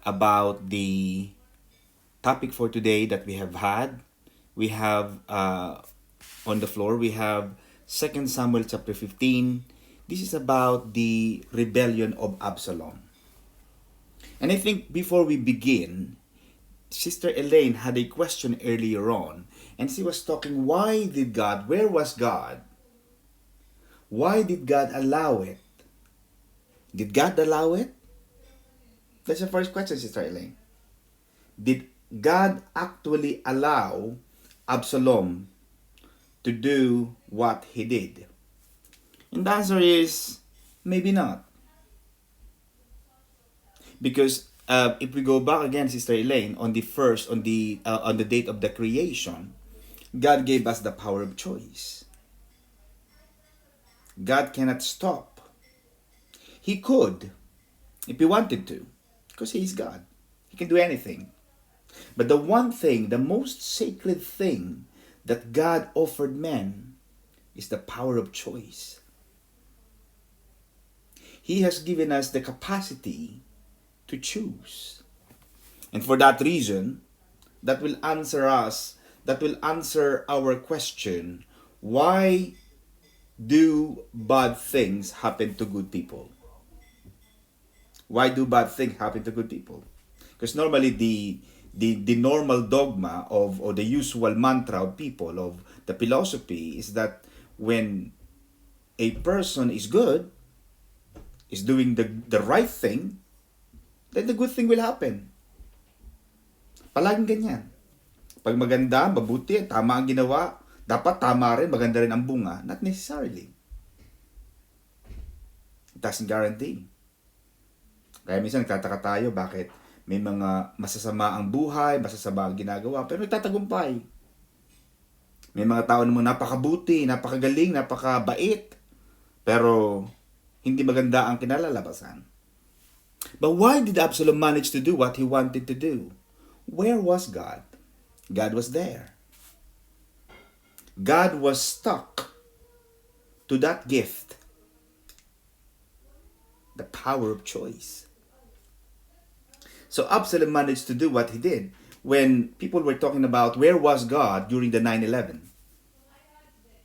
about the topic for today that we have had. We have on the floor, we have 2 Samuel chapter 15. This is about the rebellion of Absalom. And I think before we begin, Sister Elaine had a question earlier on, and she was talking, where was God? Why did God allow it? Did God allow it? That's the first question, Sister Elaine. Did God actually allow Absalom to do what he did? And the answer is maybe not. Because if we go back again, Sister Elaine, on the date of the creation, God gave us the power of choice. God cannot stop. He could, if he wanted to, because he is God. He can do anything. But the one thing, the most sacred thing that God offered men is the power of choice. He has given us the capacity to choose. And for that reason, that will answer our question, why do bad things happen to good people? Why do bad things happen to good people? Because normally the normal dogma of, or the usual mantra of people, of the philosophy, is that when a person is good, is doing the right thing, then the good thing will happen. Palaging ganyan. Pag maganda, mabuti, tama ang ginawa, dapat tama rin, maganda rin ang bunga. Not necessarily. It doesn't guarantee. Kaya minsan nagtataka tayo bakit may mga masasama ang buhay, masasama ang ginagawa, pero nagtatagumpay. May mga tao namang napakabuti, napakagaling, napakabait, pero hindi maganda ang kinalalabasan. But why did Absalom manage to do what he wanted to do? Where was God? God was there. God was stuck to that gift, the power of choice. So Absalom managed to do what he did. When people were talking about where was God during the 9/11,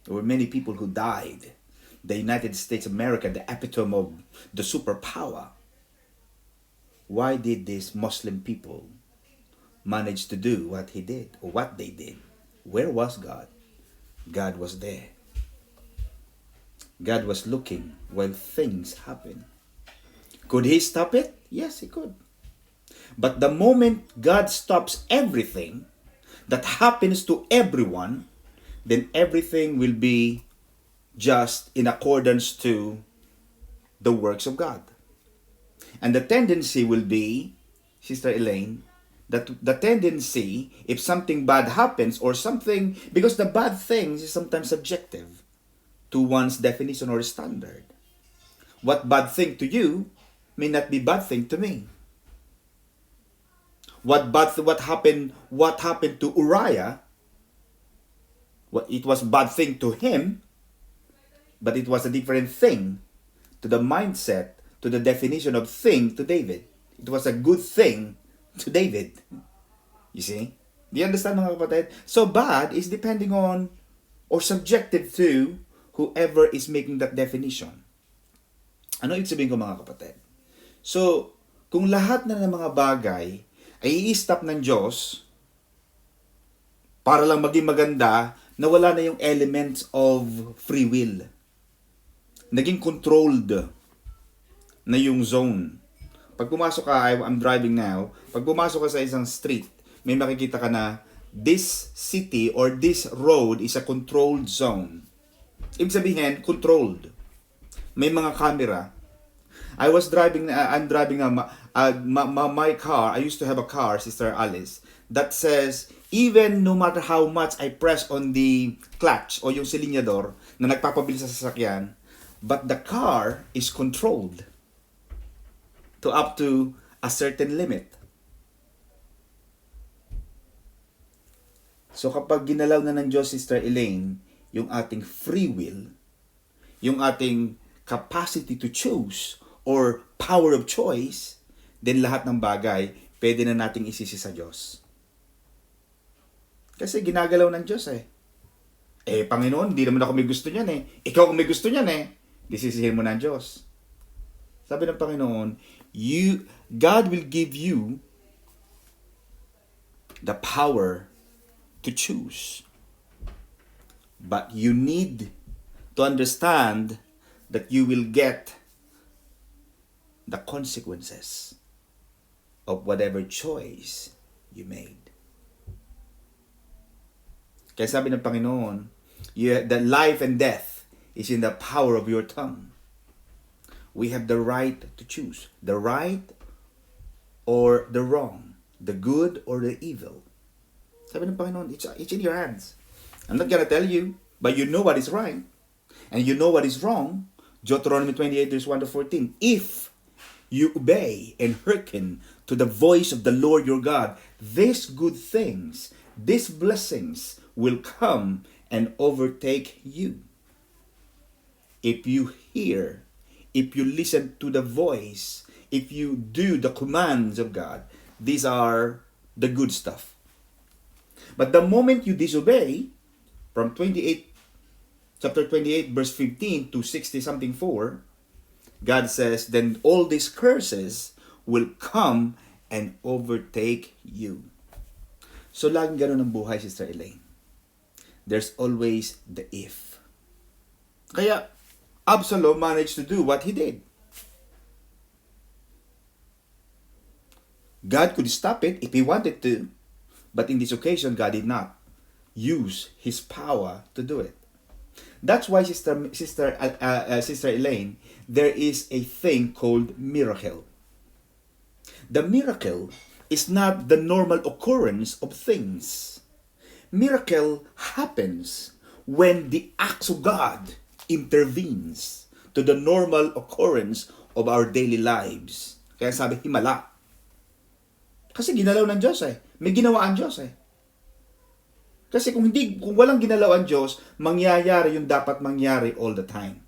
there were many people who died. The United States of America, the epitome of the superpower. Why did these Muslim people manage to do what he did, or what they did? Where was God? God was there. God was looking while things happened. Could he stop it? Yes, he could. But the moment God stops everything that happens to everyone, then everything will be just in accordance to the works of God. And the tendency will be, Sister Elaine, that the tendency, if something bad happens or something, because the bad things is sometimes subjective to one's definition or standard. What bad thing to you may not be bad thing to me. What happened to Uriah, it was bad thing to him, but it was a different thing to the mindset, to the definition of thing to David. It was a good thing to David. You see? Do you understand, mga kapatid? So bad is depending on or subjective to whoever is making that definition. Ano ibig sabihin ko, mga kapatid? So, kung lahat na ng mga bagay ay i-stop ng Diyos para lang maging maganda, na wala na yung elements of free will. Naging controlled na yung zone. Pag pumasok ka, I'm driving now, pag pumasok ka sa isang street, may makikita ka na this city or this road is a controlled zone. Ibig sabihin, controlled. May mga camera. I'm driving my car. I used to have a car, Sister Alice, that says, even no matter how much I press on the clutch o yung silinyador na nagpapabilis sa sasakyan, but the car is controlled to up to a certain limit. So kapag ginalaw na ng Diyos, Sister Elaine, yung ating free will, yung ating capacity to choose or power of choice, then lahat ng bagay, pwede na nating isisi sa Diyos. Kasi ginagalaw ng Diyos eh. Panginoon, di naman ako may gusto niyan eh. Ikaw kung may gusto niyan eh, disisihin mo ng Diyos. Sabi ng Panginoon, God will give you the power to choose. But you need to understand that you will get the consequences of whatever choice you made. Kaya sabi ng Panginoon, the life and death is in the power of your tongue. We have the right to choose. The right or the wrong. The good or the evil. Sabi ng Panginoon, it's in your hands. I'm not gonna tell you, but you know what is right. And you know what is wrong. Deuteronomy 28 verse 1 to 14. If you obey and hearken to the voice of the Lord your God, these good things, these blessings will come and overtake you. If you hear, if you listen to the voice, if you do the commands of God, these are the good stuff. But the moment you disobey, from chapter 28 verse 15 to 60 something 4, God says, then all these curses will come and overtake you. So laging ganun ang buhay, Sister Elaine. There's always the if. Kaya Absalom managed to do what he did. God could stop it if he wanted to, but in this occasion, God did not use his power to do it. That's why, Sister Elaine, there is a thing called miracle. The miracle is not the normal occurrence of things. Miracle happens when the acts of God intervenes to the normal occurrence of our daily lives. Kaya sabi, himala. Kasi ginalaw ng Diyos eh. May ginawa ang Diyos eh. Kasi kung walang ginalaw ang Diyos, mangyayari yung dapat mangyari all the time.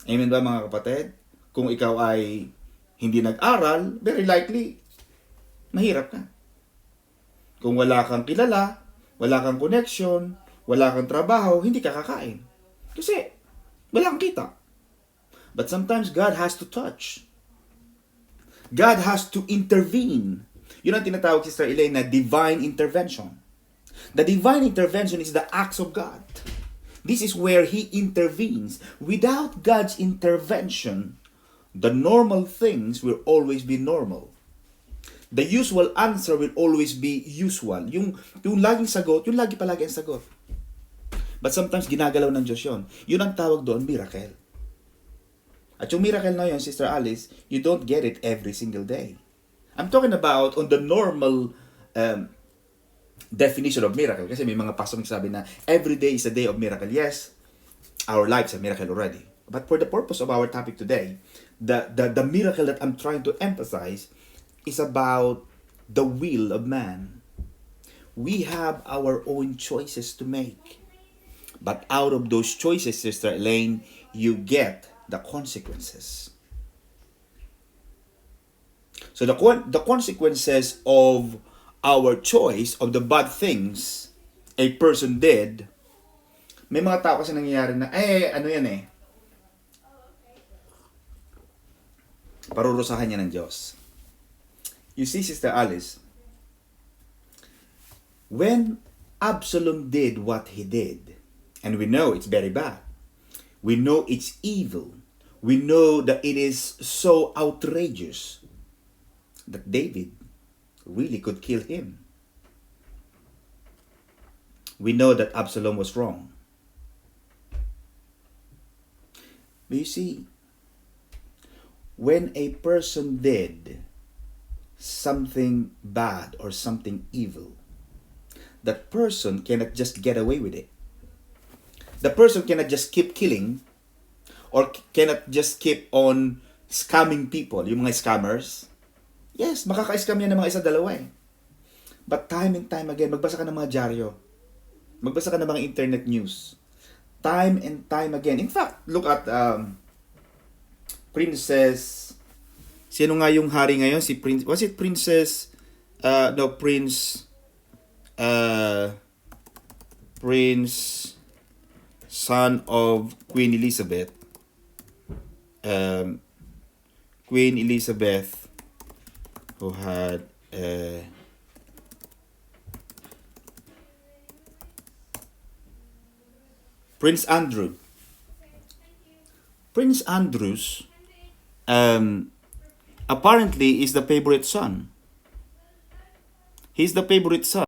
Amen ba mga kapatid? Kung ikaw ay hindi nag-aral, very likely, mahirap ka. Kung wala kang kilala, wala kang connection, wala kang trabaho, hindi ka kakain. Kasi, wala kang kita. But sometimes God has to touch. God has to intervene. Yun ang tinatawag, Sister Elaine, na divine intervention. The divine intervention is the acts of God. This is where He intervenes. Without God's intervention, the normal things will always be normal. The usual answer will always be usual. Yung laging sagot, yung palagi ang sagot. But sometimes ginagalaw ng Diyos yun. Yun ang tawag doon, miracle. At yung miracle na yun, Sister Alice, you don't get it every single day. I'm talking about on the normal definition of miracle. Kasi may mga pastor nagsabi na every day is a day of miracle. Yes, our lives are miracle already. But for the purpose of our topic today, the miracle that I'm trying to emphasize is about the will of man. We have our own choices to make. But out of those choices, Sister Elaine, you get the consequences. So the consequences of our choice, of the bad things a person did, may mga tao kasi nangyayari na, ano yan eh, parurusahan niya ng Diyos. You see, Sister Alice, when Absalom did what he did, and we know it's very bad, we know it's evil, we know that it is so outrageous that David really could kill him. We know that Absalom was wrong. But you see, when a person did something bad or something evil, that person cannot just get away with it. The person cannot just keep killing or cannot just keep on scamming people. Yung mga scammers, yes, makaka-scam yan ng mga isa dalawa eh. But time and time again, magbasa ka ng mga dyaryo. Magbasa ka ng mga internet news. Time and time again. In fact, look at Princess Sino nga yung hari ngayon? Si Prince, was it Princess, no, Prince, Prince, son of Queen Elizabeth. Queen Elizabeth, who had, Prince Andrew. Prince Andrews, apparently is the favorite son. He's the favorite son.